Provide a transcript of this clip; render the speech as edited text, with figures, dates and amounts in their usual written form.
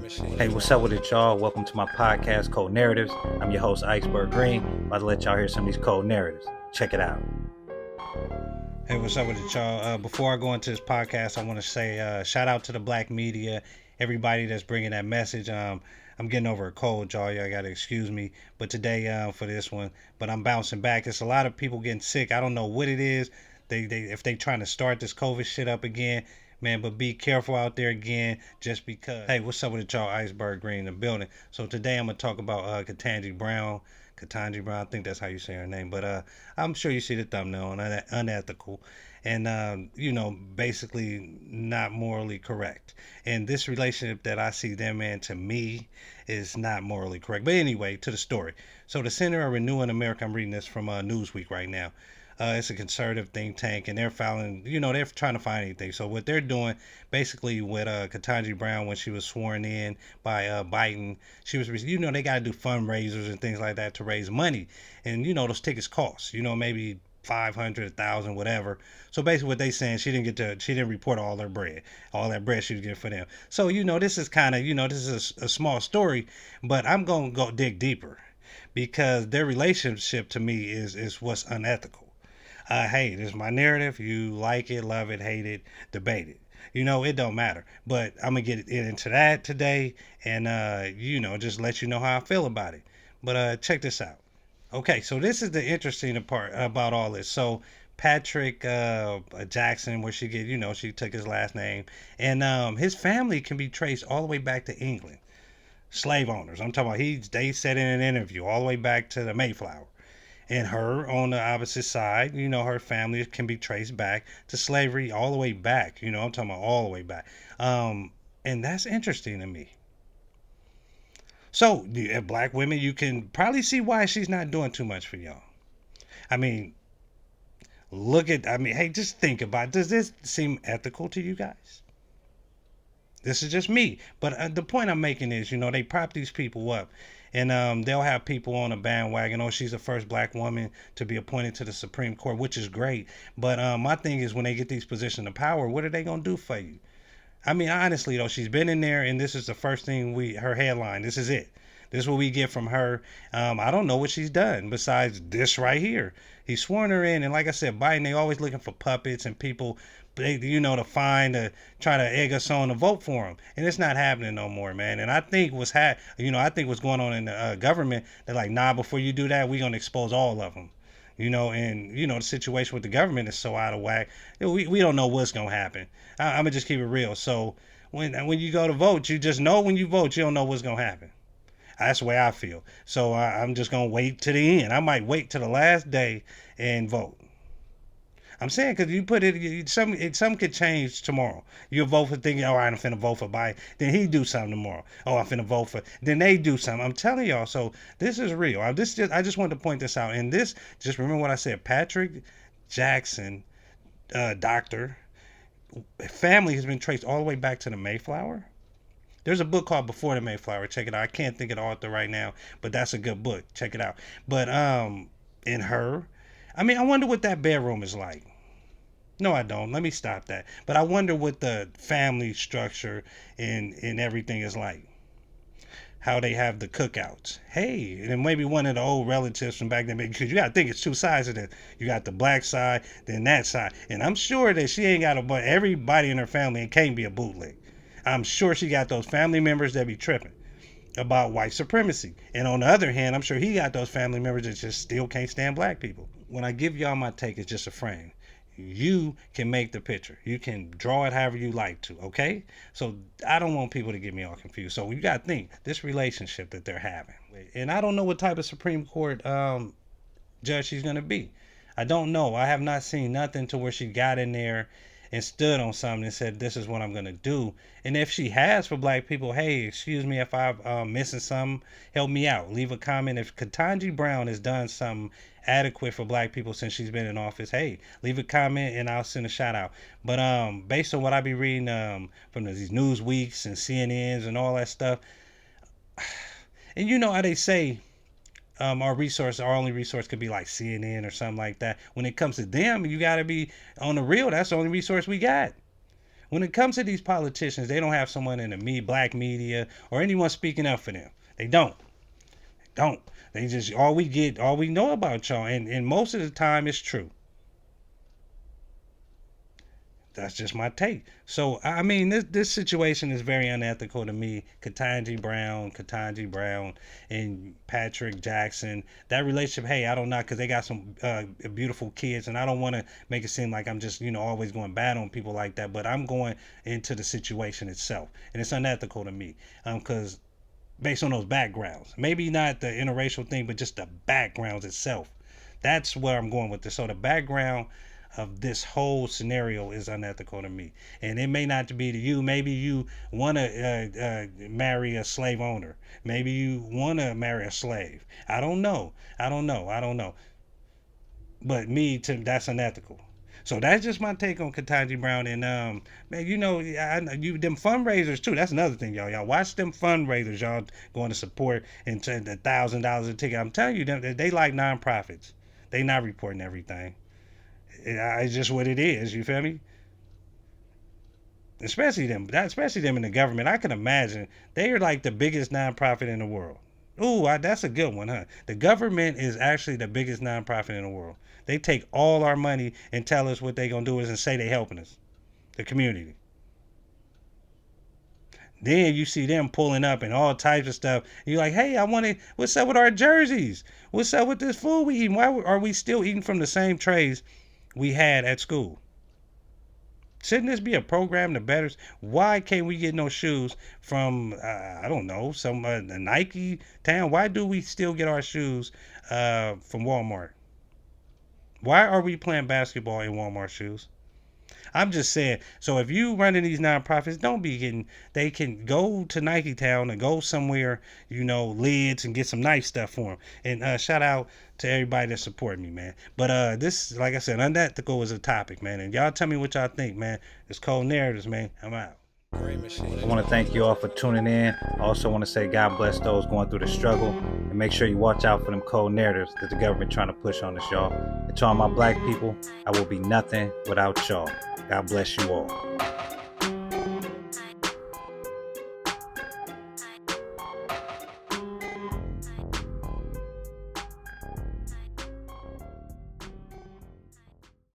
Hey, what's up with it, y'all? Welcome to my podcast, Cold Narratives. I'm your host, Iceberg Green. About to let y'all hear some of these cold narratives. Check it out. Hey, what's up with it, y'all? Before I go into this podcast, I want to say shout out to the black media, everybody that's bringing that message. I'm getting over a cold, y'all. Y'all got to excuse me. But today, for this one, but I'm bouncing back. It's a lot of people getting sick. I don't know what it is. If they trying to start this COVID shit up again, man, but be careful out there again, just because. Hey, what's up with it, y'all? Iceberg Green in the building. So today I'm gonna talk about Katanji Brown. Katanji Brown, I think that's how you say her name, but I'm sure you see the thumbnail on Unethical, and basically not morally correct. And this relationship that I see them in, to me, is not morally correct. But anyway, to the story. So the Center of Renewing America, I'm reading this from Newsweek right now. It's a conservative think tank, and they're filing, they're trying to find anything. So what they're doing, basically, with Katanji Brown, when she was sworn in by Biden, she was, they got to do fundraisers and things like that to raise money, and those tickets cost, maybe 500, 1,000, whatever. So basically, what they saying, she didn't report all her bread, all that bread she was getting for them. So this is kind of, this is a small story, but I'm gonna go dig deeper, because their relationship to me is what's unethical. Hey, this is my narrative. You like it, love it, hate it, debate it. It don't matter. But I'm gonna get into that today, and just let you know how I feel about it. But check this out. Okay, so this is the interesting part about all this. So Patrick Jackson, where she took his last name, and his family can be traced all the way back to England. Slave owners. I'm talking about. They said in an interview all the way back to the Mayflower. And her on the opposite side, her family can be traced back to slavery all the way back. I'm talking about all the way back. And that's interesting to me. So, black women, you can probably see why she's not doing too much for y'all. I mean, hey, just think about it. Does this seem ethical to you guys? This is just me. But the point I'm making is, they prop these people up. And they'll have people on a bandwagon. Oh, she's the first black woman to be appointed to the Supreme Court, which is great. But my thing is, when they get these positions of power, what are they going to do for you? I mean, honestly, though, she's been in there, and this is the first thing her headline. This is it. This is what we get from her. I don't know what she's done besides this right here. He's sworn her in, and like I said, Biden, they always looking for puppets and people, to try to egg us on to vote for him, and it's not happening no more, man. And I think what's going on in the government, they're like, nah, before you do that, we're gonna expose all of them. The situation with the government is so out of whack. We don't know what's gonna happen. I'm gonna just keep it real. So when you go to vote, you just know when you vote, you don't know what's gonna happen. That's the way I feel. So I'm just gonna wait to the end. I might wait to the last day and vote. I'm saying, because you put some could change tomorrow. You vote for thinking, all right, I'm finna vote for Biden. Then he do something tomorrow. Oh, I'm finna vote for. Then they do something. I'm telling y'all. So this is real. I just wanted to point this out. And this, just remember what I said. Patrick Jackson, doctor, family has been traced all the way back to the Mayflower. There's a book called Before the Mayflower. Check it out. I can't think of the author right now, but that's a good book. Check it out. But in her, I mean, I wonder what that bedroom is like. No, I don't. Let me stop that. But I wonder what the family structure and everything is like. How they have the cookouts. Hey, and maybe one of the old relatives from back then, because you got to think it's two sides of it. You got the black side, then that side. And I'm sure that she ain't got everybody in her family can't be a bootleg. I'm sure she got those family members that be tripping about white supremacy. And on the other hand, I'm sure he got those family members that just still can't stand black people. When I give y'all my take, it's just a frame. You can make the picture. You can draw it however you like to, okay? So I don't want people to get me all confused. So you got to think, this relationship that they're having. And I don't know what type of Supreme Court judge she's going to be. I don't know. I have not seen nothing to where she got in there and stood on something and said, this is what I'm going to do. And if she has, for black people, hey, excuse me if I'm missing something, help me out. Leave a comment. If Katanji Brown has done something adequate for black people since she's been in office, hey, leave a comment and I'll send a shout out. But based on what I be reading from these news weeks and CNNs and all that stuff, and you know how they say our only resource could be like CNN or something like that. When it comes to them, you got to be on the real. That's the only resource we got. When it comes to these politicians, they don't have someone in the black media or anyone speaking up for them. They don't. Don't. They just all we know about y'all, and most of the time it's true. That's just my take. So I mean, this situation is very unethical to me. Katanji Brown, and Patrick Jackson. That relationship, hey, I don't know, because they got some beautiful kids, and I don't want to make it seem like I'm just always going bad on people like that. But I'm going into the situation itself, and it's unethical to me, because based on those backgrounds, maybe not the interracial thing, but just the backgrounds itself. That's where I'm going with this. So the background of this whole scenario is unethical to me, and it may not be to you. Maybe you want to marry a slave owner. Maybe you want to marry a slave. I don't know. But that's unethical. So that's just my take on Katanji Brown. And man, you them fundraisers too. That's another thing, y'all. Y'all watch them fundraisers. Y'all going to support and $1,000 a ticket. I'm telling you, they like nonprofits. They not reporting everything. It's just what it is. You feel me? Especially them in the government. I can imagine they are like the biggest nonprofit in the world. Ooh, that's a good one, huh? The government is actually the biggest nonprofit in the world. They take all our money and tell us what they gonna do is and say they helping us, the community. Then you see them pulling up and all types of stuff. And you're like, hey, what's up with our jerseys? What's up with this food we eating? Why are we still eating from the same trays we had at school? Shouldn't this be a program to better? Why can't we get no shoes from I don't know, some the Nike town? Why do we still get our shoes from Walmart? Why are we playing basketball in Walmart shoes? I'm just saying. So if you running these nonprofits, don't be getting. They can go to Nike Town and go somewhere, lids, and get some nice stuff for them. And shout out to everybody that support me, man. But this, like I said, unethical is a topic, man. And y'all tell me what y'all think, man. It's Cold Narratives, man. I'm out. I want to thank you all for tuning in. I also want to say God bless those going through the struggle, and make sure you watch out for them cold narratives that the government trying to push on us, y'all. And to all my black people, I will be nothing without y'all. God bless you all.